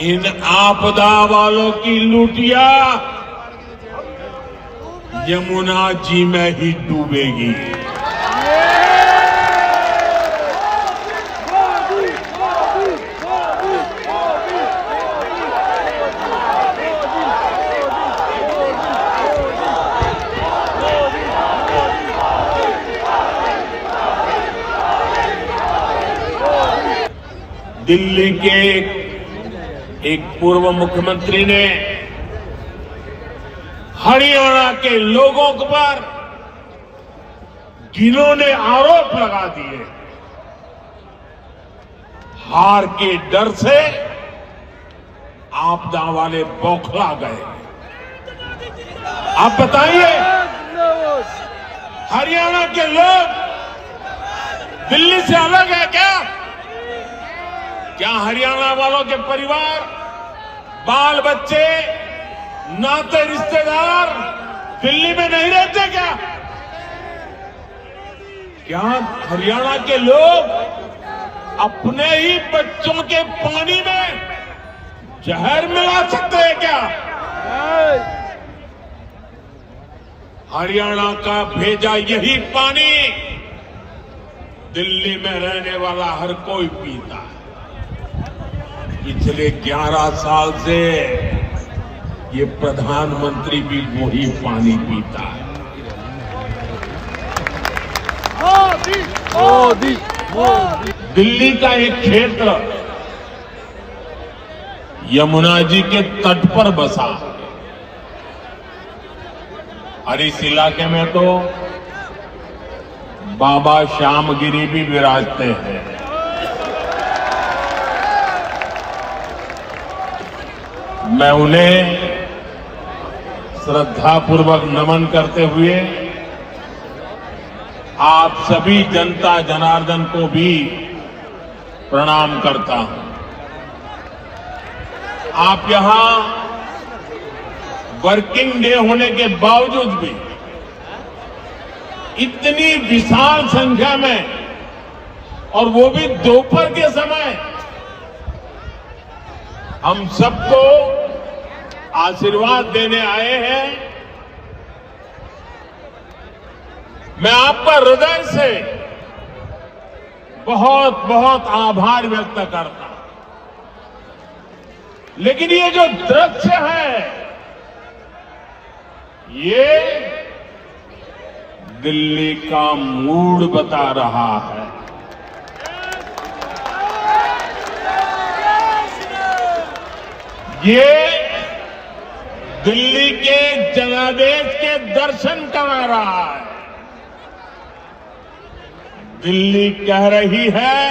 इन आपदा वालों की लुटिया यमुना जी में ही डूबेगी। दिल्ली के एक पूर्व मुख्यमंत्री ने हरियाणा के लोगों पर जिन्होंने आरोप लगा दिए, हार के डर से आपदा वाले बौखला गए। आप बताइए, हरियाणा के लोग दिल्ली से अलग है क्या? क्या हरियाणा वालों के परिवार, बाल बच्चे, नाते रिश्तेदार दिल्ली में नहीं रहते क्या? क्या हरियाणा के लोग अपने ही बच्चों के पानी में जहर मिला सकते हैं क्या? हरियाणा का भेजा यही पानी दिल्ली में रहने वाला हर कोई पीता है। पिछले 11 साल से ये प्रधानमंत्री भी वही पानी पीता है। दिल्ली का एक क्षेत्र यमुना जी के तट पर बसा है और इस इलाके में तो बाबा श्यामगिरी भी विराजते हैं। मैं उन्हें श्रद्धापूर्वक नमन करते हुए आप सभी जनता जनार्दन को भी प्रणाम करता हूं। आप यहां वर्किंग डे होने के बावजूद भी इतनी विशाल संख्या में, और वो भी दोपहर के समय, हम सबको आशीर्वाद देने आए हैं। मैं आपका हृदय से बहुत बहुत आभार व्यक्त करता हूं। लेकिन ये जो दृश्य है, ये दिल्ली का मूड बता रहा है। ये दिल्ली के जनादेश के दर्शन करा रहा है। दिल्ली कह रही है,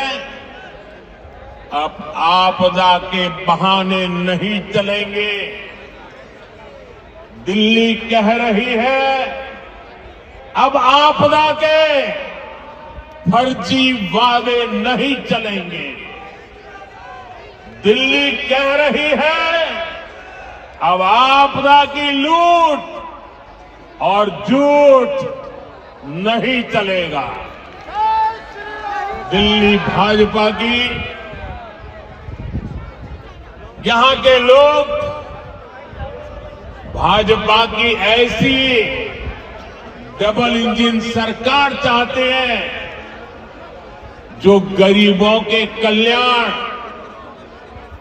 अब आपदा के बहाने नहीं चलेंगे। दिल्ली कह रही है, अब आपदा के फर्जी वादे नहीं चलेंगे। दिल्ली कह रही है, अब आपदा की लूट और झूठ नहीं चलेगा। दिल्ली भाजपा की, यहां के लोग भाजपा की ऐसी डबल इंजन सरकार चाहते हैं जो गरीबों के कल्याण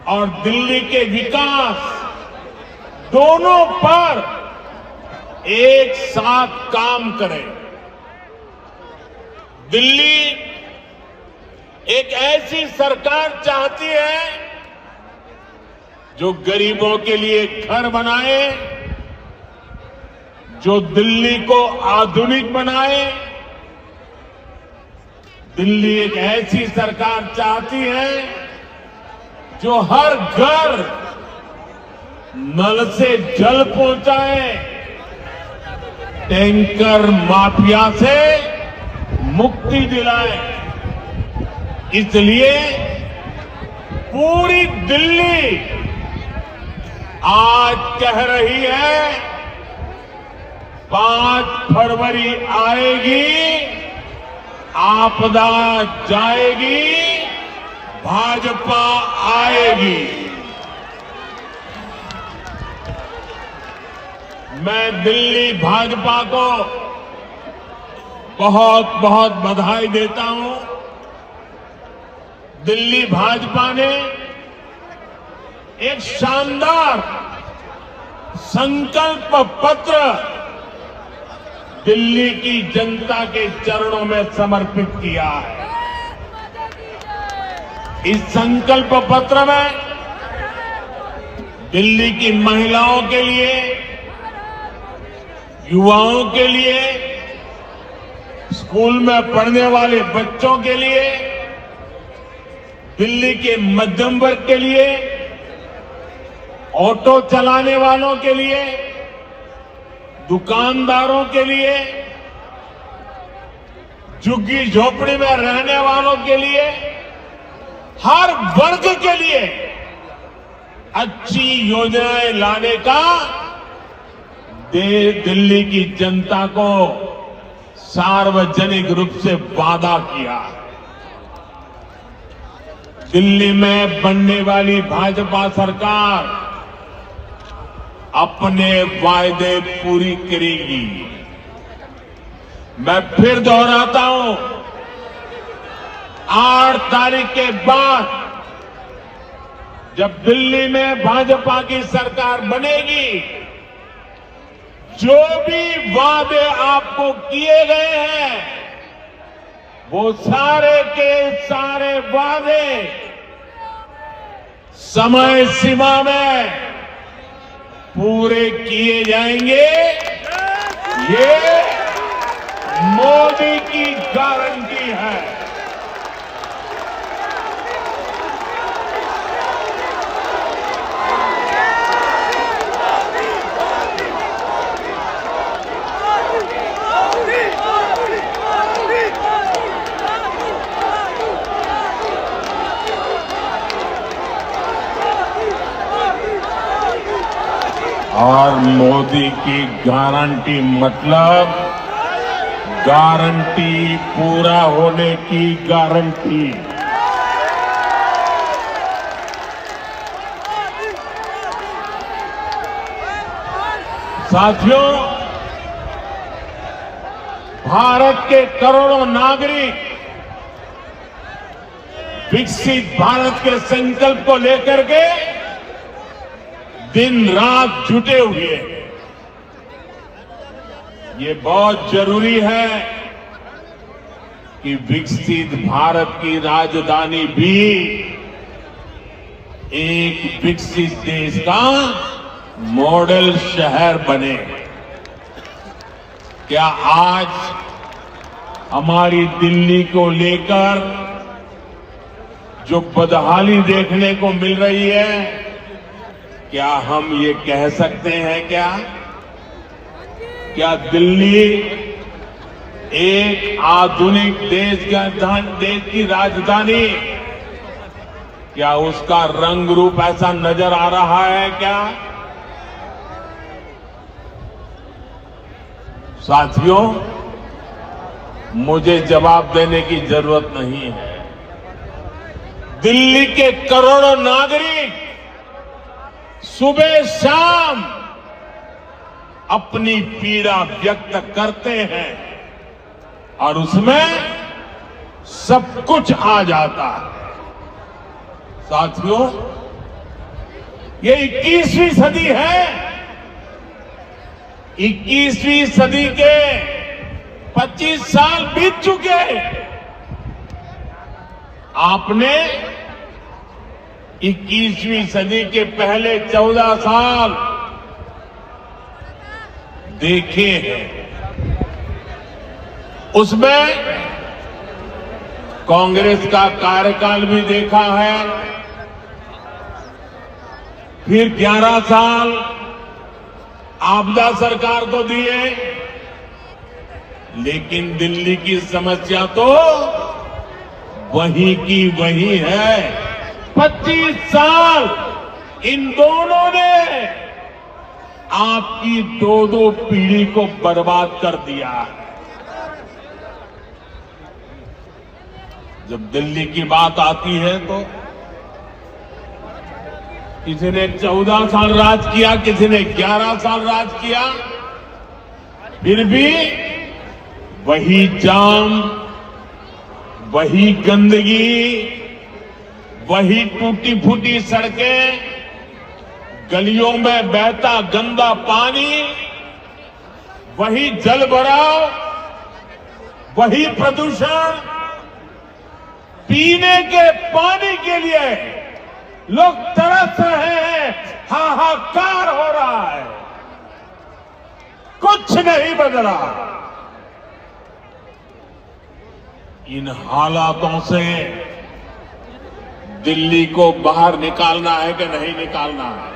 और दिल्ली के विकास दोनों पर एक साथ काम करे। दिल्ली एक ऐसी सरकार चाहती है जो गरीबों के लिए घर बनाए, जो दिल्ली को आधुनिक बनाए। दिल्ली एक ऐसी सरकार चाहती है जो हर घर नल से जल पहुंचाए, टैंकर माफिया से मुक्ति दिलाए। इसलिए पूरी दिल्ली आज कह रही है, 5 फरवरी आएगी, आपदा जाएगी, भाजपा आएगी। मैं दिल्ली भाजपा को बहुत बहुत बधाई देता हूं। दिल्ली भाजपा ने एक शानदार संकल्प पत्र दिल्ली की जनता के चरणों में समर्पित किया है। इस संकल्प पत्र में दिल्ली की महिलाओं के लिए, युवाओं के लिए, स्कूल में पढ़ने वाले बच्चों के लिए, दिल्ली के मध्यम वर्ग के लिए, ऑटो चलाने वालों के लिए, दुकानदारों के लिए, झुग्गी झोपड़ी में रहने वालों के लिए, हर वर्ग के लिए अच्छी योजनाएं लाने का दिल्ली की जनता को सार्वजनिक रूप से वादा किया। दिल्ली में बनने वाली भाजपा सरकार अपने वायदे पूरी करेगी। मैं फिर दोहराता हूं, 8 तारीख के बाद जब दिल्ली में भाजपा की सरकार बनेगी, जो भी वादे आपको किए गए हैं, वो सारे के सारे वादे समय सीमा में पूरे किए जाएंगे। ये मोदी की गारंटी है। और मोदी की गारंटी मतलब गारंटी पूरा होने की गारंटी। साथियों, भारत के करोड़ों नागरिक विकसित भारत के संकल्प को लेकर के दिन रात जुटे हुए हैं। ये बहुत जरूरी है कि विकसित भारत की राजधानी भी एक विकसित देश का मॉडल शहर बने। क्या आज हमारी दिल्ली को लेकर जो बदहाली देखने को मिल रही है, क्या हम ये कह सकते हैं क्या दिल्ली एक आधुनिक देश की राजधानी, क्या उसका रंग रूप ऐसा नजर आ रहा है क्या? साथियों, मुझे जवाब देने की जरूरत नहीं है। दिल्ली के करोड़ों नागरिक सुबह शाम अपनी पीड़ा व्यक्त करते हैं और उसमें सब कुछ आ जाता है। साथियों, ये 21वीं सदी है। 21वीं सदी के 25 साल बीत चुके। आपने 21वीं सदी के पहले 14 साल देखे हैं। उसमें कांग्रेस का कार्यकाल भी देखा है, फिर 11 साल आपदा सरकार को दिए, लेकिन दिल्ली की समस्या तो वही की वही है। 25 साल इन दोनों ने आपकी दो पीढ़ी को बर्बाद कर दिया। जब दिल्ली की बात आती है तो किसी ने 14 साल राज किया, किसी ने 11 साल राज किया। फिर भी वही जाम, वही गंदगी, वही टूटी फूटी सड़कें, गलियों में बहता गंदा पानी, वही जल भराव, वही प्रदूषण। पीने के पानी के लिए लोग तरस रहे हैं, हाहाकार हो रहा है, कुछ नहीं बदला। इन हालातों से दिल्ली को बाहर निकालना है कि नहीं निकालना है?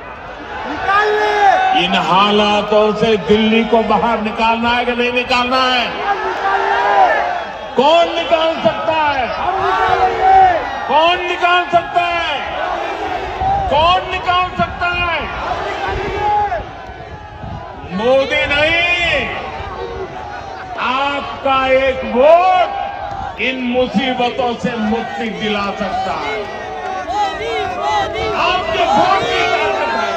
इन हालातों से दिल्ली को बाहर निकालना है कि नहीं निकालना है? कौन निकाल सकता है? कौन निकाल सकता है? कौन निकाल सकता है? मोदी नहीं, आपका एक वोट इन मुसीबतों से मुक्ति दिला सकता है। आपके वोट की ताकत है।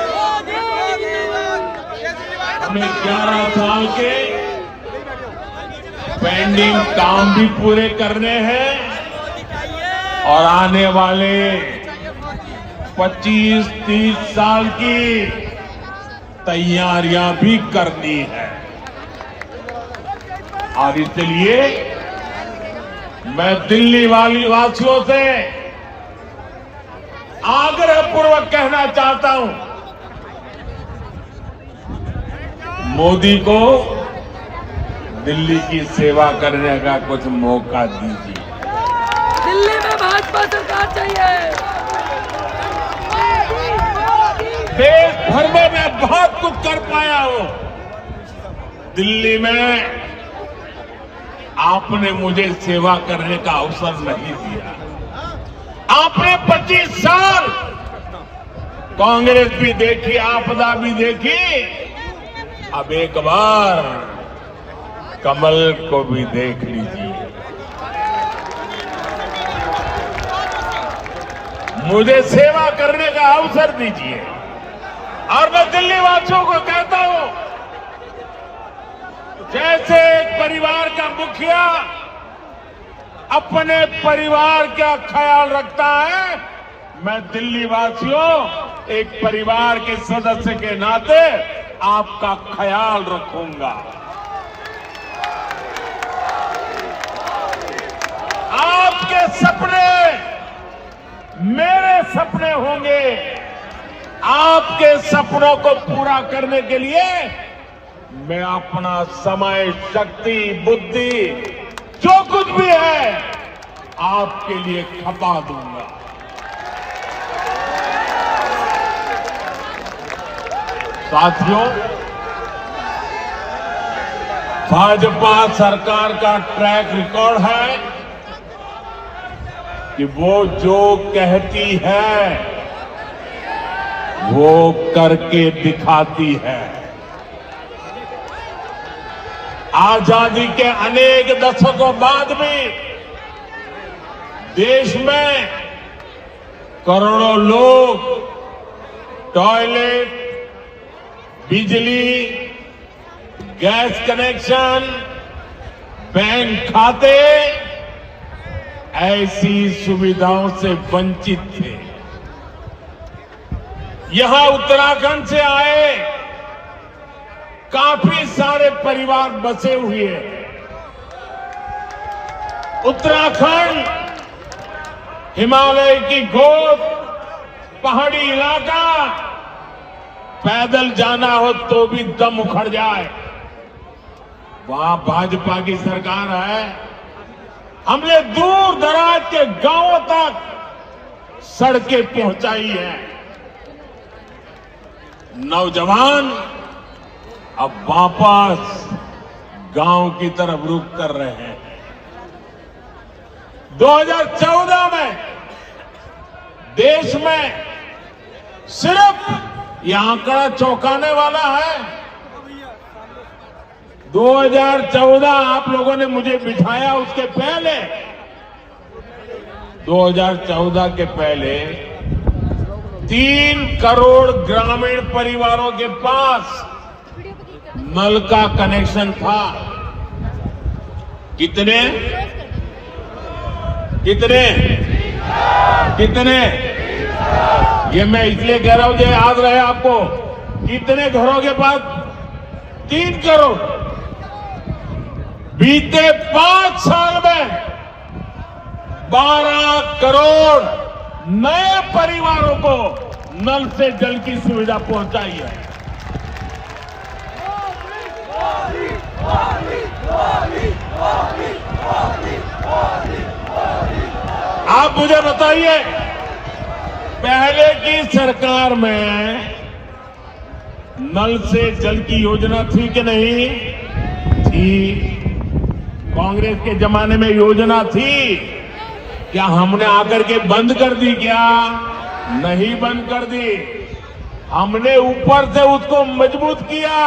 हमें 11 साल के पेंडिंग काम भी पूरे करने हैं और आने वाले 25-30 साल की तैयारियां भी करनी है। और इसलिए मैं दिल्ली वासियों से आग्रहपूर्वक कहना चाहता हूं, मोदी को दिल्ली की सेवा करने का कुछ मौका दीजिए। दिल्ली में भाजपा सरकार चाहिए। देश भर में मैं बहुत कुछ कर पाया हूं, दिल्ली में आपने मुझे सेवा करने का अवसर नहीं दिया। आपने 25 साल कांग्रेस भी देखी, आपदा भी देखी, अब एक बार कमल को भी देख लीजिए। मुझे सेवा करने का अवसर दीजिए। और मैं दिल्ली वासियों को कहता हूं, जैसे एक परिवार का मुखिया अपने परिवार का ख्याल रखता है, मैं दिल्ली वासियों एक परिवार के सदस्य के नाते आपका ख्याल रखूंगा। आपके सपने मेरे सपने होंगे। आपके सपनों को पूरा करने के लिए मैं अपना समय, शक्ति, बुद्धि, जो कुछ भी है आपके लिए खपा दूंगा। साथियों, भाजपा सरकार का ट्रैक रिकॉर्ड है कि वो जो कहती है वो करके दिखाती है। आजादी के अनेक दशकों बाद भी देश में करोड़ों लोग टॉयलेट, बिजली, गैस कनेक्शन, बैंक खाते ऐसी सुविधाओं से वंचित थे। यहां उत्तराखंड से आए काफी सारे परिवार बसे हुए हैं। उत्तराखंड हिमालय की गोद, पहाड़ी इलाका, पैदल जाना हो तो भी दम उखड़ जाए। वहां भाजपा की सरकार है। हमने दूर दराज के गांवों तक सड़कें पहुंचाई हैं। नौजवान अब वापस गांव की तरफ रुख कर रहे हैं। 2014 में देश में सिर्फ यह आंकड़ा चौंकाने वाला है। 2014 आप लोगों ने मुझे बिठाया, उसके पहले 2014 के पहले 3 करोड़ ग्रामीण परिवारों के पास नल का कनेक्शन था। कितने कितने कितने ये मैं इसलिए कह रहा हूं जो याद रहे आपको, कितने घरों के पास 3 करोड़। बीते 5 साल में 12 करोड़ नए परिवारों को नल से जल की सुविधा पहुंचाई है। आप मुझे बताइए, पहले की सरकार में नल से जल की योजना थी कि नहीं थी? कांग्रेस के जमाने में योजना थी, क्या हमने आकर के बंद कर दी? क्या नहीं बंद कर दी, हमने ऊपर से उसको मजबूत किया।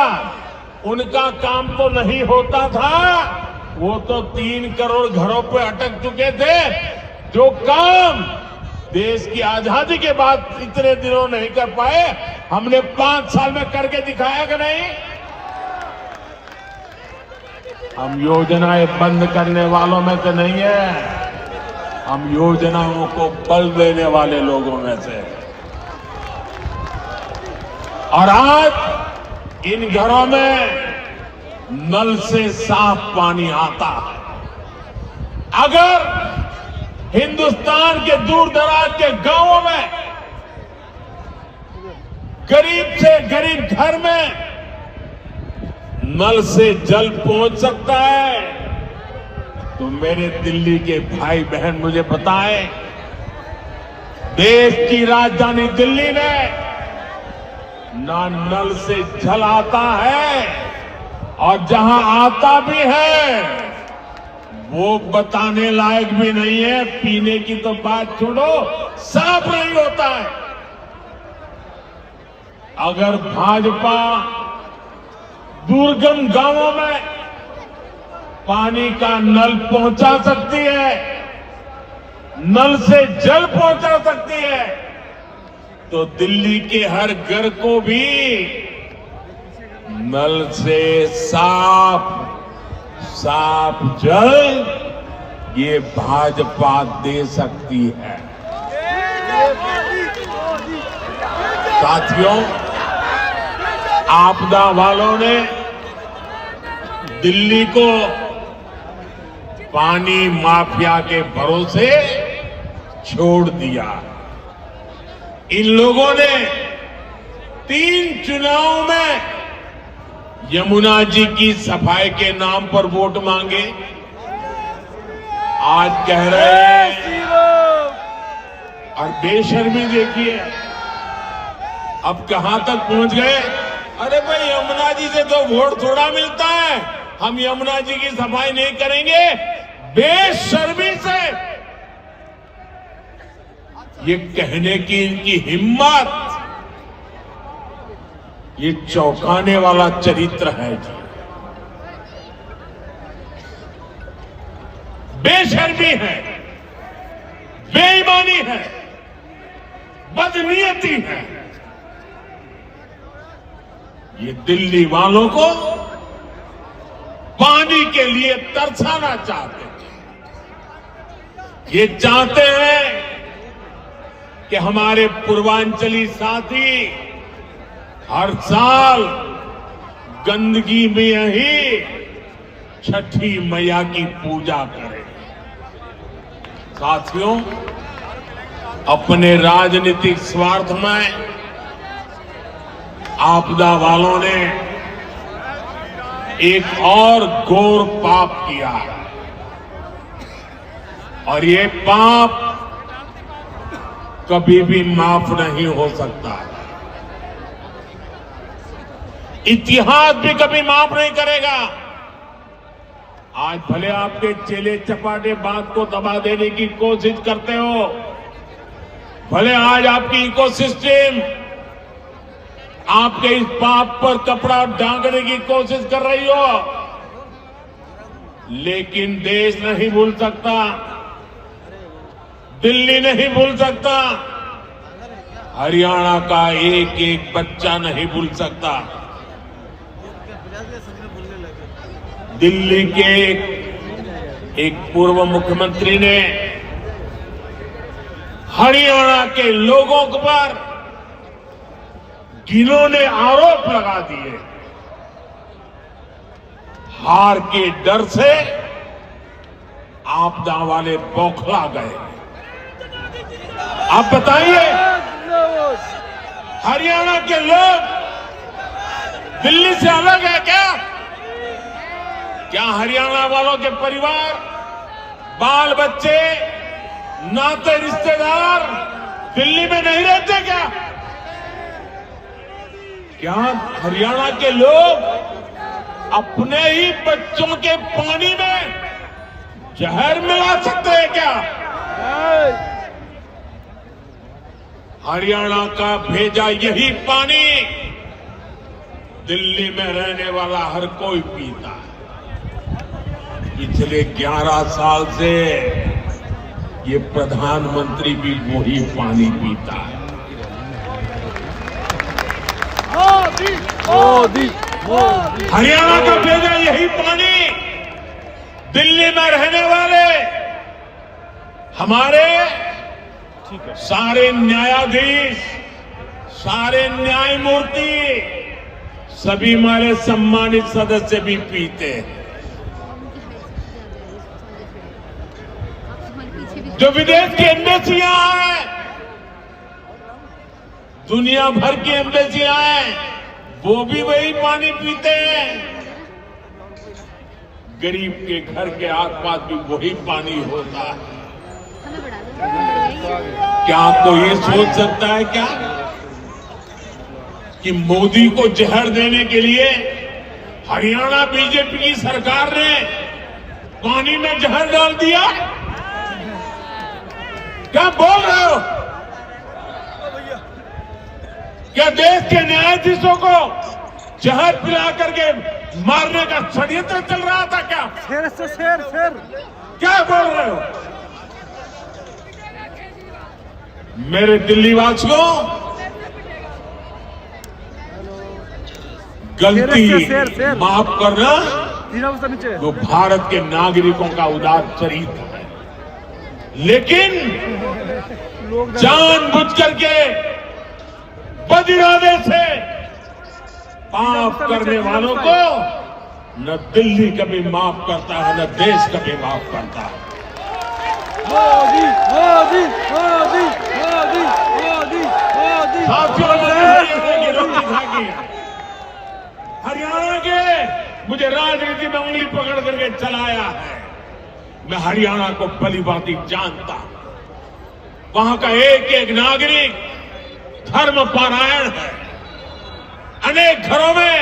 उनका काम तो नहीं होता था, वो तो 3 करोड़ घरों पे अटक चुके थे। जो काम देश की आजादी के बाद इतने दिनों नहीं कर पाए, हमने 5 साल में करके दिखाया कि नहीं? हम योजनाएं बंद करने वालों में से नहीं है, हम योजनाओं को बल देने वाले लोगों में से। और आज इन घरों में नल से साफ पानी आता है। अगर हिंदुस्तान के दूर दराज के गांवों में गरीब से गरीब घर में नल से जल पहुंच सकता है, तो मेरे दिल्ली के भाई बहन मुझे बताएं, देश की राजधानी दिल्ली में ना नल से जल आता है, और जहां आता भी है वो बताने लायक भी नहीं है। पीने की तो बात छोड़ो, साफ नहीं होता है। अगर भाजपा दुर्गम गांवों में पानी का नल पहुंचा सकती है, नल से जल पहुंचा सकती है, तो दिल्ली के हर घर को भी नल से साफ जल ये भाजपा दे सकती है। साथियों, आपदा वालों ने दिल्ली को पानी माफिया के भरोसे छोड़ दिया। इन लोगों ने 3 चुनाव में यमुना जी की सफाई के नाम पर वोट मांगे। आज कह रहे हैं, और बेशर्मी देखिए अब कहां तक पहुंच गए। अरे भाई, यमुना जी से तो वोट थोड़ा मिलता है, हम यमुना जी की सफाई नहीं करेंगे। बेशर्मी से ये कहने की इनकी हिम्मत, ये चौंकाने वाला चरित्र है जी। बेशर्मी है, बेईमानी है, बदनीयती है। ये दिल्ली वालों को पानी के लिए तरसाना चाहते हैं। ये चाहते हैं कि हमारे पूर्वांचली साथी हर साल गंदगी में ही छठी मैया की पूजा करें। साथियों, अपने राजनीतिक स्वार्थ में आपदा वालों ने एक और घोर पाप किया है, और ये पाप कभी भी माफ नहीं हो सकता। इतिहास भी कभी माफ नहीं करेगा। आज भले आपके चेले चपाटे बात को दबा देने की कोशिश करते हो, भले आज आपकी इकोसिस्टम आपके इस पाप पर कपड़ा ढांकने की कोशिश कर रही हो, लेकिन देश नहीं भूल सकता, दिल्ली नहीं भूल सकता, हरियाणा का एक एक बच्चा नहीं भूल सकता। दिल्ली के एक पूर्व मुख्यमंत्री ने हरियाणा के लोगों पर घिनौने आरोप लगा दिए। हार के डर से आपदा वाले बौखला गए। आप बताइए, हरियाणा के लोग दिल्ली से अलग है क्या? क्या हरियाणा वालों के परिवार, बाल बच्चे, नाते रिश्तेदार दिल्ली में नहीं रहते क्या? क्या हरियाणा के लोग अपने ही बच्चों के पानी में जहर मिला सकते हैं क्या? हरियाणा का भेजा यही पानी दिल्ली में रहने वाला हर कोई पीता है। पिछले 11 साल से ये प्रधानमंत्री भी वही पानी पीता है। हरियाणा का भेजा यही पानी दिल्ली में रहने वाले हमारे सारे न्यायाधीश, सारे न्यायमूर्ति, सभी हमारे सम्मानित सदस्य भी पीते हैं। जो विदेश की एम्बेसियां हैं, दुनिया भर की एम्बेसियां हैं, वो भी वही पानी पीते हैं। गरीब के घर के आसपास भी वही पानी होता है। क्या कोई ये सोच सकता है क्या कि मोदी को जहर देने के लिए हरियाणा बीजेपी की सरकार ने पानी में जहर डाल दिया? क्या बोल रहे हो? क्या देश के न्यायाधीशों को जहर पिला करके मारने का षड्यंत्र चल रहा था क्या? शेर क्या बोल रहे हो? मेरे दिल्ली वासियों, गलती माफ करना वो भारत के नागरिकों का उदार चरित्र है, लेकिन जानबूझ करके बदिरादे से पाप करने वालों को न दिल्ली कभी माफ करता है, न देश कभी माफ करता है। साथियों, हरियाणा के मुझे राजनीति में उंगली पकड़ करके चलाया है। मैं हरियाणा को भली भांति जानता हूं। वहां का एक एक नागरिक धर्म पारायण है। अनेक घरों में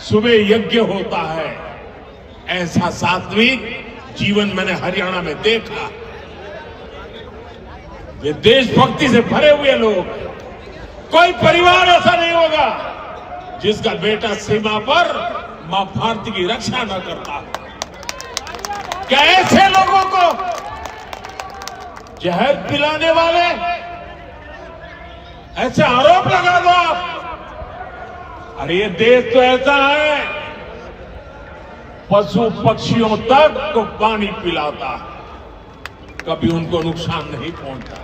सुबह यज्ञ होता है। ऐसा सात्विक जीवन मैंने हरियाणा में देखा। वे देशभक्ति से भरे हुए लोग। कोई परिवार ऐसा नहीं होगा जिसका बेटा सीमा पर मां भारती की रक्षा न करता। क्या ऐसे लोगों को जहर पिलाने वाले ऐसे आरोप लगा दो आप? अरे ये देश तो ऐसा है, पशु पक्षियों तक को पानी पिलाता है, कभी उनको नुकसान नहीं पहुंचता।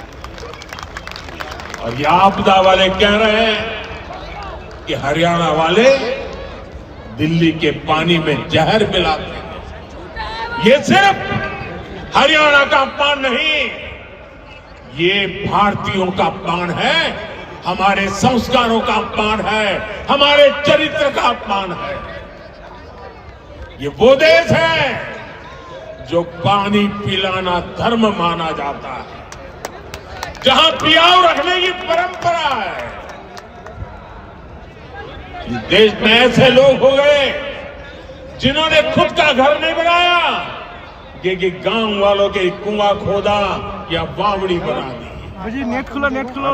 और ये आपदा वाले कह रहे हैं कि हरियाणा वाले दिल्ली के पानी में जहर मिलाते हैं। ये सिर्फ हरियाणा का अपमान नहीं, ये भारतीयों का अपमान है, हमारे संस्कारों का अपमान है, हमारे चरित्र का अपमान है। ये वो देश है जो पानी पिलाना धर्म माना जाता है, जहां पियाव रखने की परंपरा है। इस देश में ऐसे लोग हो गए जिन्होंने खुद का घर नहीं बनाया, कि गांव वालों के कुआं खोदा या बावड़ी बना दी। जी नेट खुलो एकदम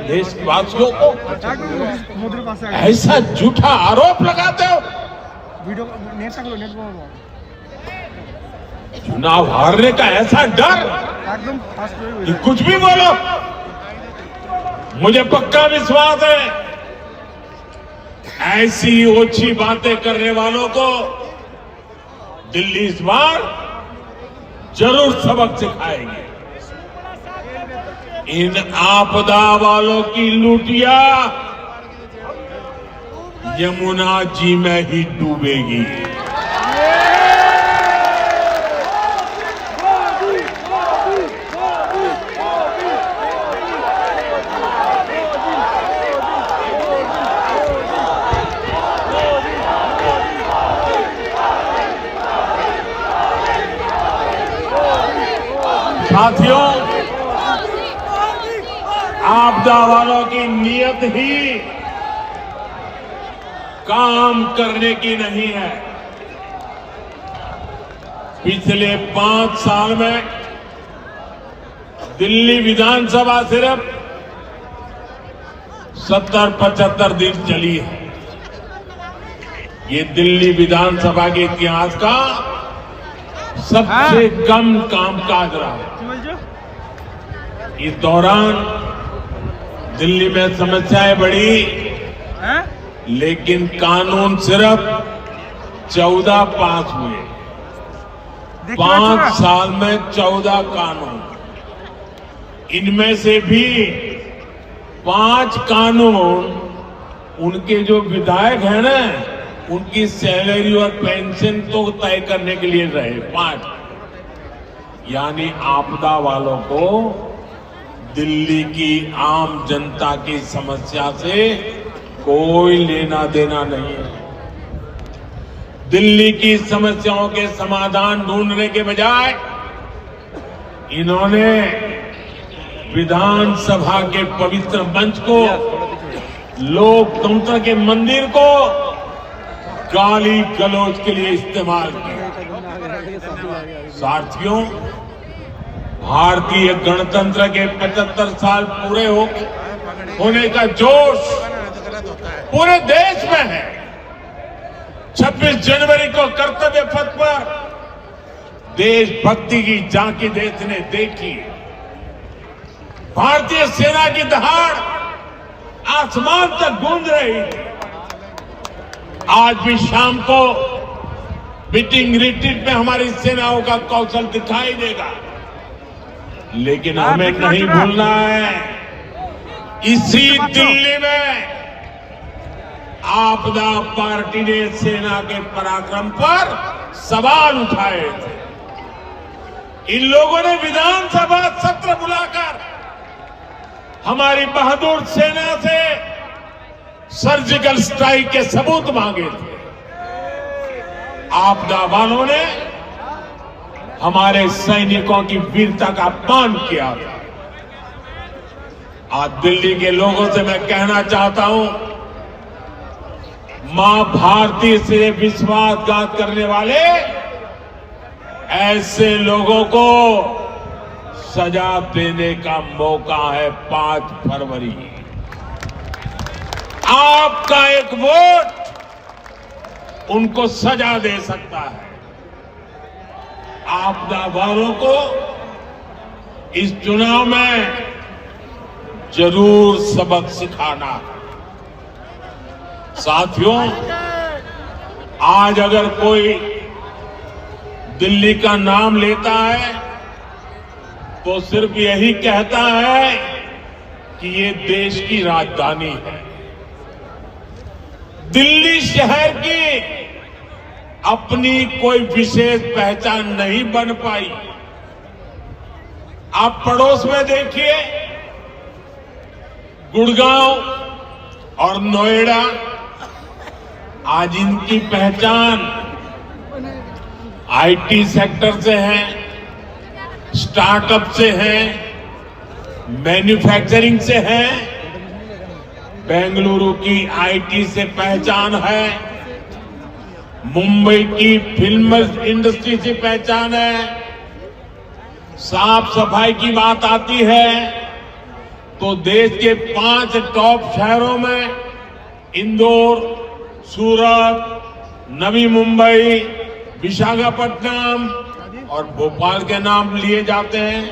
देशवासियों को ऐसा झूठा आरोप लगाते हो। वीडियो नेट खोलो चुनाव हारने का ऐसा डर एकदम कि कुछ भी बोलो। मुझे पक्का विश्वास है ऐसी ओछी बातें करने वालों को दिल्ली इस बार जरूर सबक सिखाएंगे। इन आपदा वालों की लुटिया यमुना जी में ही डूबेगी। साथियों, आपदा वालों की नीयत ही काम करने की नहीं है। पिछले 5 साल में दिल्ली विधानसभा सिर्फ 70-75 दिन चली है। ये दिल्ली विधानसभा के इतिहास का सबसे कम कामकाज रहा है। इस दौरान दिल्ली में समस्याएं बढ़ी, लेकिन कानून सिर्फ 14 पास हुए। 5 साल में 14 कानून, इनमें से भी 5 कानून उनके जो विधायक हैं ना, उनकी सैलरी और पेंशन तो तय करने के लिए रहे 5। यानी आपदा वालों को दिल्ली की आम जनता की समस्या से कोई लेना देना नहीं है। दिल्ली की समस्याओं के समाधान ढूंढने के बजाय इन्होंने विधानसभा के पवित्र मंच को, लोकतंत्र के मंदिर को गाली गलौज के लिए इस्तेमाल किया। साथियों, भारतीय गणतंत्र के 75 साल पूरे होने का जोश पूरे देश में है। 26 जनवरी को कर्तव्य पथ पर देशभक्ति की झांकी देश ने देखी। भारतीय सेना की दहाड़ आसमान तक गूंज रही थी। आज भी शाम को मीटिंग रिट्रीट में हमारी सेनाओं का कौशल दिखाई देगा, लेकिन हमें नहीं भूलना है, इसी दिल्ली में आपदा पार्टी ने सेना के पराक्रम पर सवाल उठाए थे। इन लोगों ने विधानसभा सत्र बुलाकर हमारी बहादुर सेना से सर्जिकल स्ट्राइक के सबूत मांगे थे। आपदा वालों ने हमारे सैनिकों की वीरता का अपमान किया था। आज दिल्ली के लोगों से मैं कहना चाहता हूं, मां भारती से विश्वासघात करने वाले ऐसे लोगों को सजा देने का मौका है 5 फरवरी। आपका एक वोट उनको सजा दे सकता है। आपदा वालों को इस चुनाव में जरूर सबक सिखाना। साथियों, आज अगर कोई दिल्ली का नाम लेता है तो सिर्फ यही कहता है कि ये देश की राजधानी है। दिल्ली शहर की अपनी कोई विशेष पहचान नहीं बन पाई। आप पड़ोस में देखिए, गुड़गांव और नोएडा, आज इनकी पहचान आईटी सेक्टर से है, स्टार्टअप से है, मैन्युफैक्चरिंग से है। बेंगलुरु की आईटी से पहचान है, मुंबई की फिल्म इंडस्ट्री से पहचान है। साफ सफाई की बात आती है तो देश के 5 टॉप शहरों में इंदौर, सूरत, नवी मुंबई, विशाखापट्टनम और भोपाल के नाम लिए जाते हैं।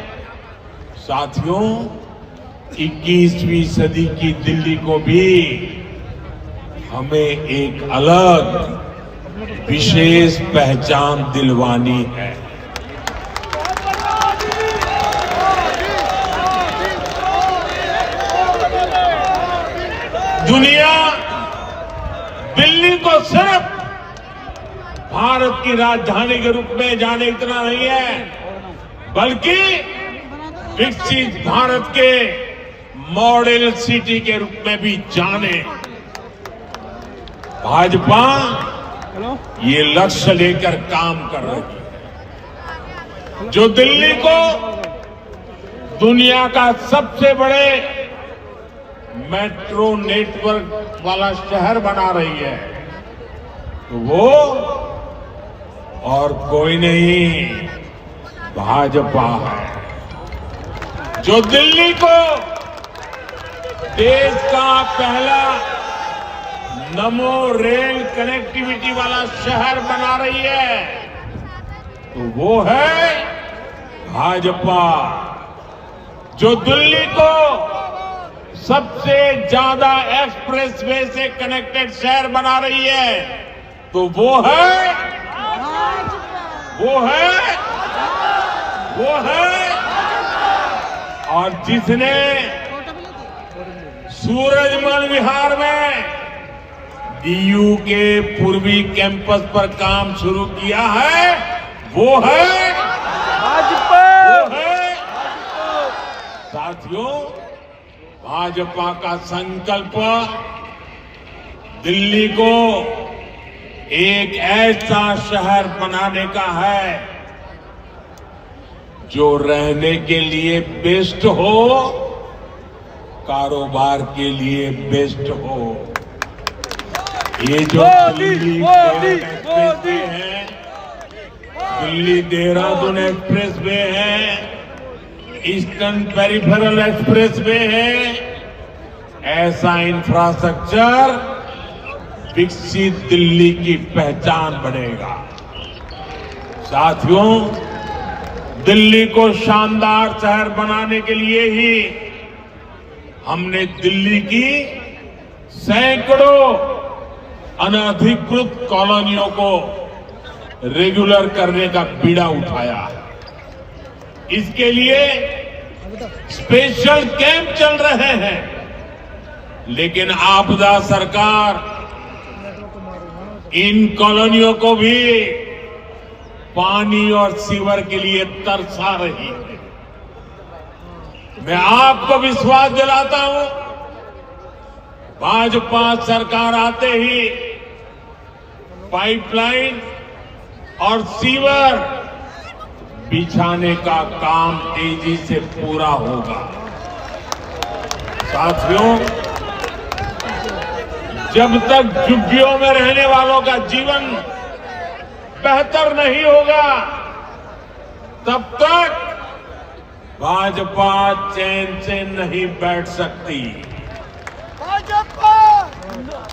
साथियों, 21वीं सदी की दिल्ली को भी हमें एक अलग विशेष पहचान दिलवानी है। दुनिया दिल्ली को सिर्फ भारत की राजधानी के रूप में जाने इतना नहीं है, बल्कि विकसित भारत के मॉडल सिटी के रूप में भी जाने। भाजपा ये लक्ष्य लेकर काम कर रही है, जो दिल्ली को दुनिया का सबसे बड़े मेट्रो नेटवर्क वाला शहर बना रही है। तो वो और कोई नहीं, भाजपा है, जो दिल्ली को देश का पहला नमो रेल कनेक्टिविटी वाला शहर बना रही है। तो वो है भाजपा, जो दिल्ली को सबसे ज्यादा एक्सप्रेसवे से कनेक्टेड शहर बना रही है। तो वो है और जिसने सूरजमल विहार में डीयू के पूर्वी कैंपस पर काम शुरू किया है, वो है भाजपा। साथियों, भाजपा का संकल्प दिल्ली को एक ऐसा शहर बनाने का है जो रहने के लिए बेस्ट हो, कारोबार के लिए बेस्ट हो। ये जो दिल्ली एक्सप्रेस वे है, दिल्ली देहरादून एक्सप्रेस वे है, ईस्टर्न पेरिफेरल एक्सप्रेस वे है, ऐसा इंफ्रास्ट्रक्चर विकसित दिल्ली की पहचान बनेगा। साथियों, दिल्ली को शानदार शहर बनाने के लिए ही हमने दिल्ली की सैकड़ों अनधिकृत कॉलोनियों को रेगुलर करने का बीड़ा उठाया। इसके लिए स्पेशल कैंप चल रहे हैं, लेकिन आपदा सरकार इन कॉलोनियों को भी पानी और सीवर के लिए तरसा रही है। मैं आपको विश्वास दिलाता हूं, भाजपा सरकार आते ही पाइपलाइन और सीवर बिछाने का काम तेजी से पूरा होगा। साथियों, जब तक झुग्गियों में रहने वालों का जीवन बेहतर नहीं होगा, तब तक भाजपा चैन से नहीं बैठ सकती।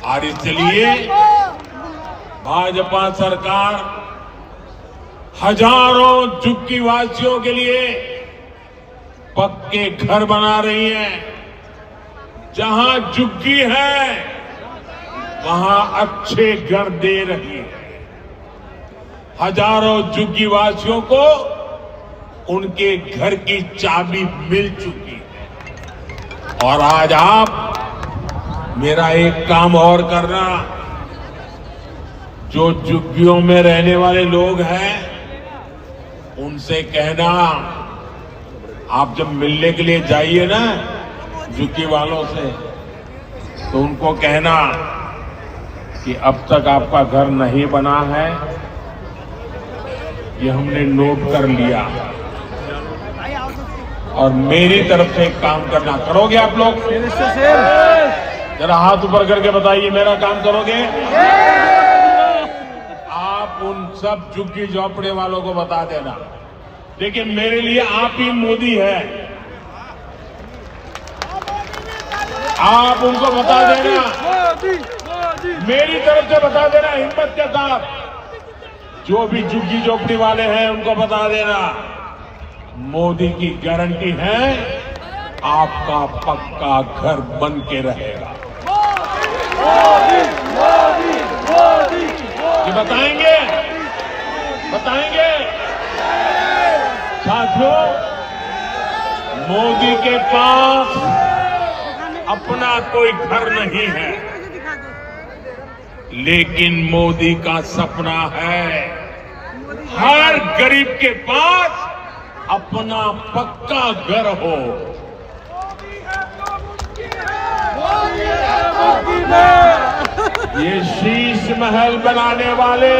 और इसलिए भाजपा सरकार हजारों झुग्गी वासियों के लिए पक्के घर बना रही है। जहां झुग्गी है, वहां अच्छे घर दे रही है। हजारों झुग्गी वासियों को उनके घर की चाबी मिल चुकी है। और आज आप मेरा एक काम और करना, जो झुग्गियों में रहने वाले लोग हैं, उनसे कहना, आप जब मिलने के लिए जाइए ना झुग्गी वालों से, तो उनको कहना कि अब तक आपका घर नहीं बना है, ये हमने नोट कर लिया। और मेरी तरफ से एक काम करना, करोगे आप लोग? जरा हाथ ऊपर करके बताइए, मेरा काम करोगे? आप उन सब झुग्गी झोपड़े वालों को बता देना, लेकिन मेरे लिए आप ही मोदी है। आप उनको बता देना, मेरी तरफ से बता देना हिम्मत के साथ। जो भी झुग्गी झोपड़ी वाले हैं उनको बता देना, मोदी की गारंटी है आपका पक्का घर बन के रहेगा। पास अपना कोई घर नहीं है, लेकिन मोदी का सपना है हर गरीब के पास अपना पक्का घर हो। ये शीश महल बनाने वाले,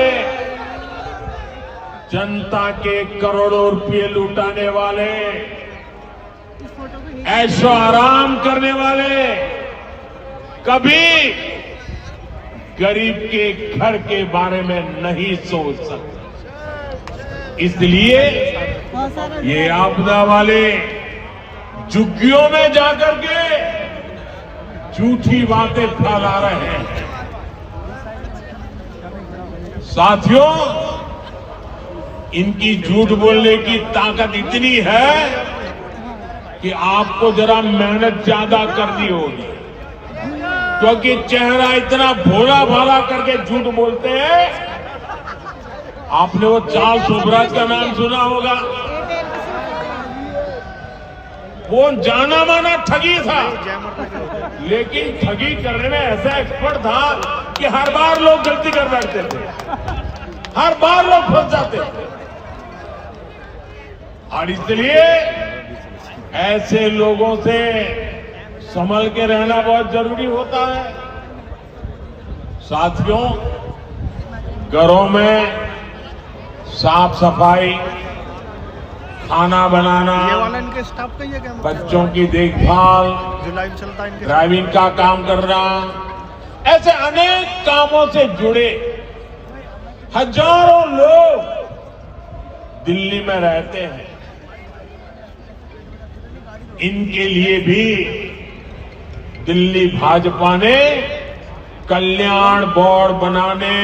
जनता के करोड़ों रुपए लुटाने वाले, ऐशो आराम करने वाले कभी गरीब के घर के बारे में नहीं सोच सकते। इसलिए ये आपदा वाले झुग्गियों में जाकर के झूठी बातें फैला रहे हैं। साथियों, इनकी झूठ बोलने की ताकत इतनी है कि आपको जरा मेहनत ज्यादा करनी होगी, क्योंकि चेहरा इतना भोला भाला करके झूठ बोलते हैं। आपने वो चार्ल्स शोभराज का नाम सुना होगा, वो जाना माना ठगी था, लेकिन ठगी करने में ऐसा एक्सपर्ट था कि हर बार लोग गलती कर बैठते थे, हर बार लोग फंस जाते थे। और इसलिए ऐसे लोगों से संभल के रहना बहुत जरूरी होता है। साथियों, घरों में साफ सफाई, खाना बनाना, ये वाला इनके स्टाफ का ही है क्या? बच्चों की देखभाल, जो लाइव चलता है इनके ड्राइविंग का काम करना, ऐसे अनेक कामों से जुड़े हजारों लोग दिल्ली में रहते हैं। इनके लिए भी दिल्ली भाजपा ने कल्याण बोर्ड बनाने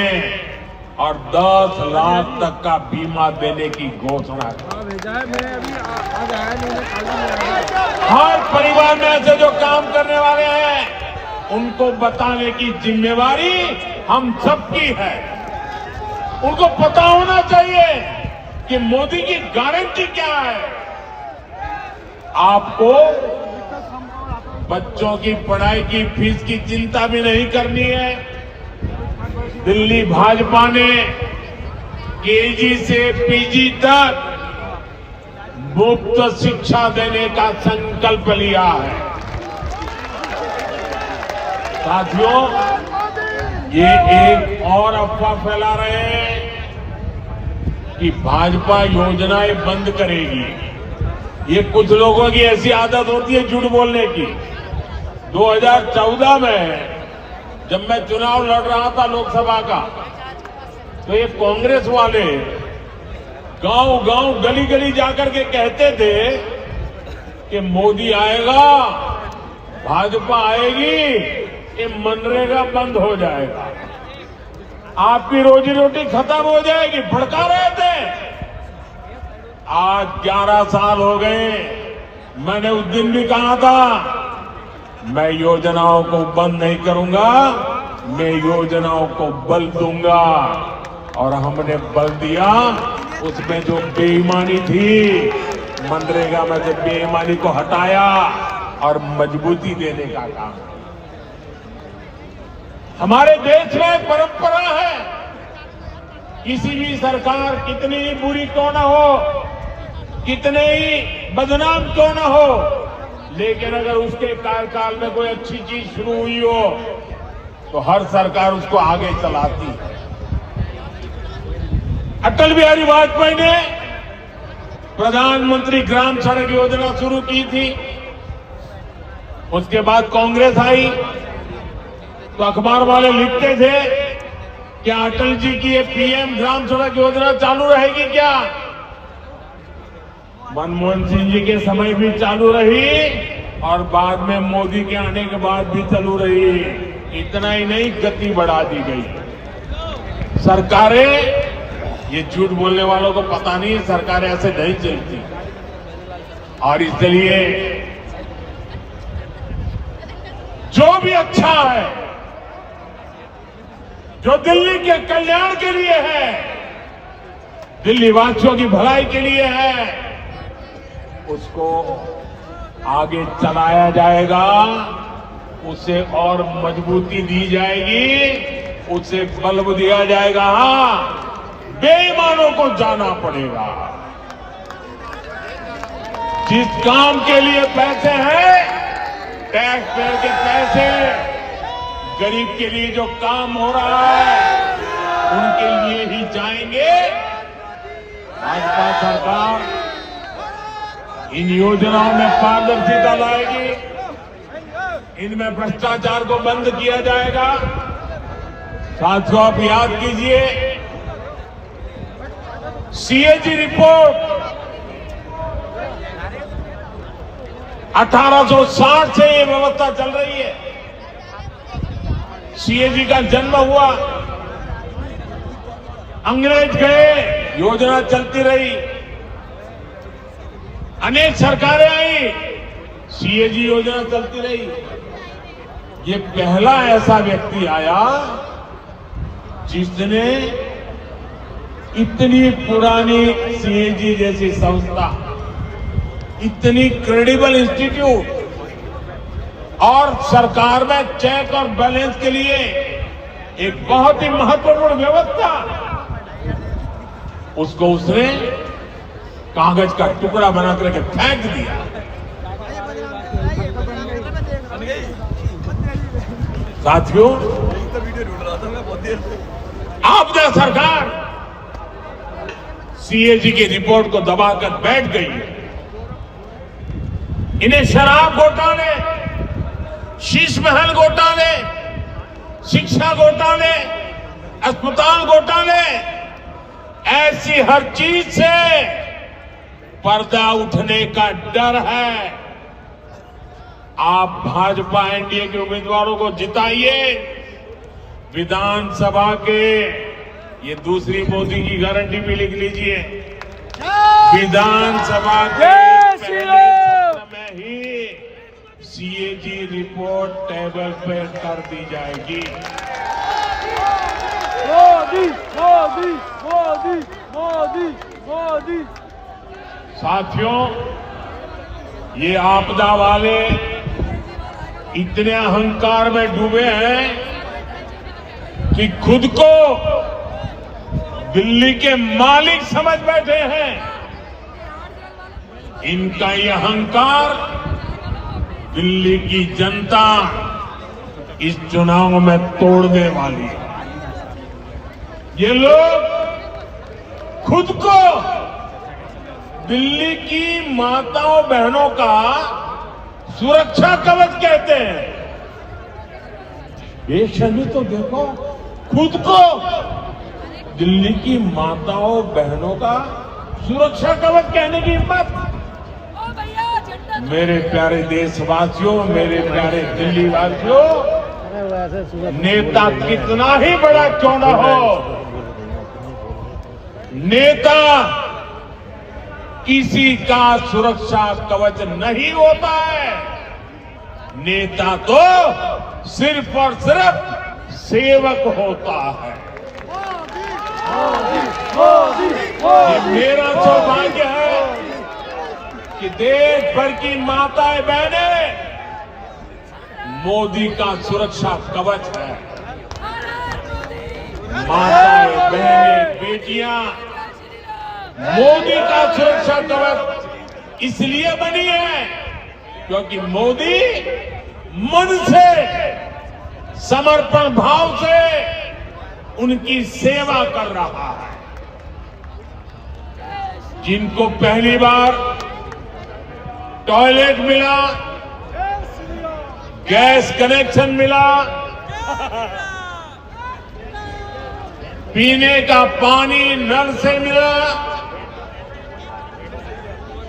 और 10 लाख तक का बीमा देने की घोषणा की। हर परिवार में ऐसे जो काम करने वाले हैं उनको बताने की जिम्मेवारी हम सबकी है। उनको पता होना चाहिए कि मोदी की गारंटी क्या है। आपको बच्चों की पढ़ाई की फीस की चिंता भी नहीं करनी है। दिल्ली भाजपा ने केजी से पीजी तक मुफ्त शिक्षा देने का संकल्प लिया है। साथियों, ये एक और अफवाह फैला रहे हैं कि भाजपा योजनाएं बंद करेगी। ये कुछ लोगों की ऐसी आदत होती है झूठ बोलने की। 2014 में जब मैं चुनाव लड़ रहा था लोकसभा का, तो ये कांग्रेस वाले गांव-गांव, गली-गली जाकर के कहते थे कि मोदी आएगा, भाजपा आएगी, ये मनरेगा बंद हो जाएगा, आपकी रोजी रोटी खत्म हो जाएगी, भड़का रहे थे। आज 11 साल हो गए। मैंने उस दिन भी कहा था मैं योजनाओं को बंद नहीं करूंगा, मैं योजनाओं को बल दूंगा। और हमने बल दिया। उसमें जो बेईमानी थी, मनरेगा में से बेईमानी को हटाया और मजबूती देने का काम। हमारे देश में एक परंपरा है, किसी भी सरकार कितनी ही बुरी क्यों ना हो, कितने ही बदनाम क्यों ना हो, लेकिन अगर उसके कार्यकाल में कोई अच्छी चीज शुरू हुई हो तो हर सरकार उसको आगे चलाती है। अटल बिहारी वाजपेयी ने प्रधानमंत्री ग्राम सड़क योजना शुरू की थी। उसके बाद कांग्रेस आई तो अखबार वाले लिखते थे क्या अटल जी की ये पीएम ग्राम सड़क योजना चालू रहेगी क्या? मनमोहन सिंह जी के समय भी चालू रही और बाद में मोदी के आने के बाद भी चालू रही। इतना ही नहीं, गति बढ़ा दी गई। सरकारें, ये झूठ बोलने वालों को पता नहीं, सरकारें ऐसे नहीं चलती। और इसलिए जो भी अच्छा है, जो दिल्ली के कल्याण के लिए है, दिल्ली वासियों की भलाई के लिए है, उसको आगे चलाया जाएगा, उसे और मजबूती दी जाएगी, उसे बल दिया जाएगा। हाँ, बेईमानों को जाना पड़ेगा। जिस काम के लिए पैसे हैं, टैक्स पेयर के पैसे, गरीब के लिए जो काम हो रहा है उनके लिए ही जाएंगे। भाजपा सरकार इन योजनाओं में पारदर्शिता लाएगी, इनमें भ्रष्टाचार को बंद किया जाएगा। साथियों, आप याद कीजिए, सीएजी रिपोर्ट 1860 से ये व्यवस्था चल रही है। सीएजी का जन्म हुआ, अंग्रेज गए, योजना चलती रही, अनेक सरकारें आई, सीएजी योजना चलती रही। ये पहला ऐसा व्यक्ति आया जिसने इतनी पुरानी सीएजी जैसी संस्था, इतनी क्रेडिबल इंस्टीट्यूट और सरकार में चेक और बैलेंस के लिए एक बहुत ही महत्वपूर्ण व्यवस्था, उसको उसने कागज का टुकड़ा बना करके फेंक दिया। साथियों, आपदा सरकार सीएजी की रिपोर्ट को दबाकर बैठ गई है। इन्हें शराब घोटाले, शीश महल घोटाले, शिक्षा घोटाले, अस्पताल घोटाले, ऐसी हर चीज से पर्दा उठने का डर है। आप भाजपा एनडीए के उम्मीदवारों को जिताइए। विधानसभा के, ये दूसरी मोदी की गारंटी भी लिख लीजिए, विधानसभा के पहले सत्र में ही सीएजी रिपोर्ट टेबल पे कर दी जाएगी। मोदी मोदी मोदी मोदी मोदी। साथियों, ये आपदा वाले इतने अहंकार में डूबे हैं कि खुद को दिल्ली के मालिक समझ बैठे हैं। इनका ये अहंकार दिल्ली की जनता इस चुनाव में तोड़ने वाली है। ये लोग खुद को दिल्ली की माताओं बहनों का सुरक्षा कवच कहते हैं। बेशर्मी तो देखो, खुद को दिल्ली की माताओं बहनों का सुरक्षा कवच कहने की हिम्मत। मेरे प्यारे देशवासियों, मेरे प्यारे दिल्ली वासियों, नेता कितना ही बड़ा क्यों न हो, नेता किसी का सुरक्षा कवच नहीं होता है। नेता तो सिर्फ और सिर्फ सेवक होता है। ये मेरा सौभाग्य है कि देश भर की माताएं बहनें मोदी का सुरक्षा कवच है। माताएं बहनें बेटियां मोदी का सुरक्षा कवच इसलिए बनी है क्योंकि मोदी मन से, समर्पण भाव से उनकी सेवा कर रहा है। जिनको पहली बार टॉयलेट मिला, गैस कनेक्शन मिला, पीने का पानी नल से मिला,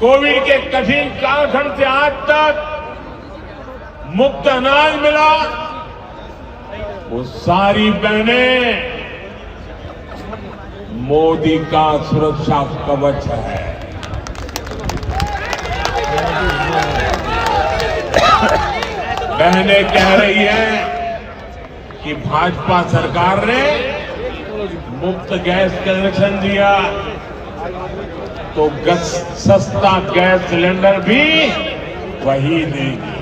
कोविड के कठिन कालखंड से आज तक मुफ्त अनाज मिला, वो सारी बहनें मोदी का सुरक्षा कवच है। बहनें कह रही हैं कि भाजपा सरकार ने मुफ्त गैस कनेक्शन दिया तो सस्ता गैस सिलेंडर भी वही देगी।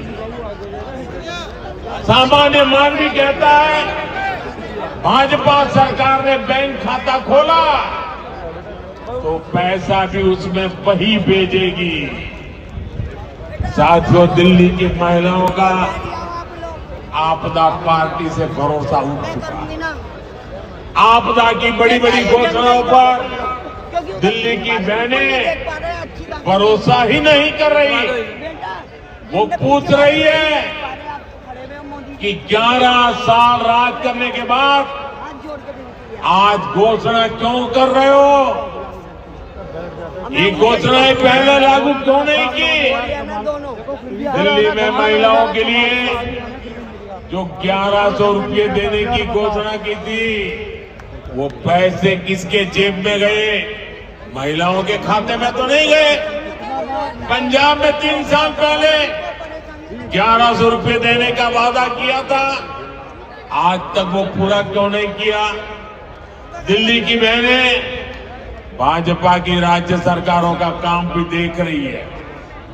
सामान्य मानवी कहता है भाजपा सरकार ने बैंक खाता खोला तो पैसा भी उसमें वही भेजेगी। साथियों, दिल्ली की महिलाओं का आपदा पार्टी से भरोसा उठ चुका है। आपदा की बड़ी बड़ी घोषणाओं पर दिल्ली की बहनें भरोसा ही नहीं कर रही। वो पूछ रही है कि 11 साल राज करने के बाद आज घोषणा क्यों कर रहे हो? ये घोषणाएं पहले लागू क्यों नहीं की? दिल्ली में महिलाओं के लिए जो 1100 रुपये देने की घोषणा की थी, वो पैसे किसके जेब में गए? महिलाओं के खाते में तो नहीं गए। पंजाब में 3 साल पहले 1100 रुपये देने का वादा किया था, आज तक वो पूरा क्यों नहीं किया? दिल्ली की बहनें भाजपा की राज्य सरकारों का काम भी देख रही है।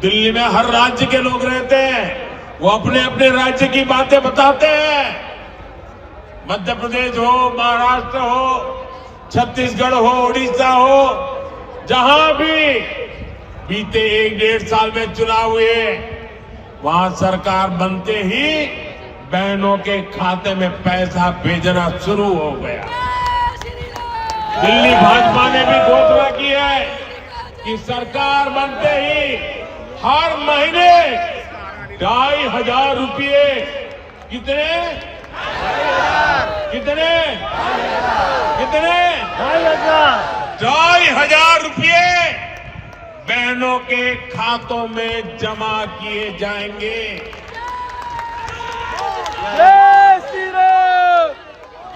दिल्ली में हर राज्य के लोग रहते हैं, वो अपने अपने राज्य की बातें बताते हैं। मध्य प्रदेश हो, महाराष्ट्र हो, छत्तीसगढ़ हो, उड़ीसा हो, जहां भी बीते 1-1.5 साल में चुनाव हुए, वहां सरकार बनते ही बहनों के खाते में पैसा भेजना शुरू हो गया। दिल्ली भाजपा ने भी घोषणा की है कि सरकार बनते ही हर महीने 2,500 रुपये कितने 2,500 रुपये बहनों के खातों में जमा किए जाएंगे।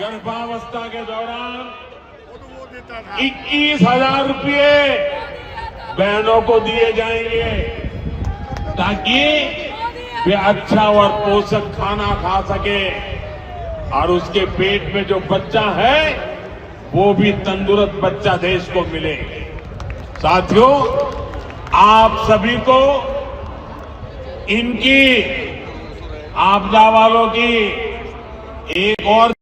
गर्भावस्था के दौरान 21,000 रुपये बहनों को दिए जाएंगे ताकि वे अच्छा और पोषक खाना खा सके और उसके पेट में जो बच्चा है वो भी तंदुरुस्त बच्चा देश को मिले। साथियों, आप सभी को इनकी आपदा वालों की एक और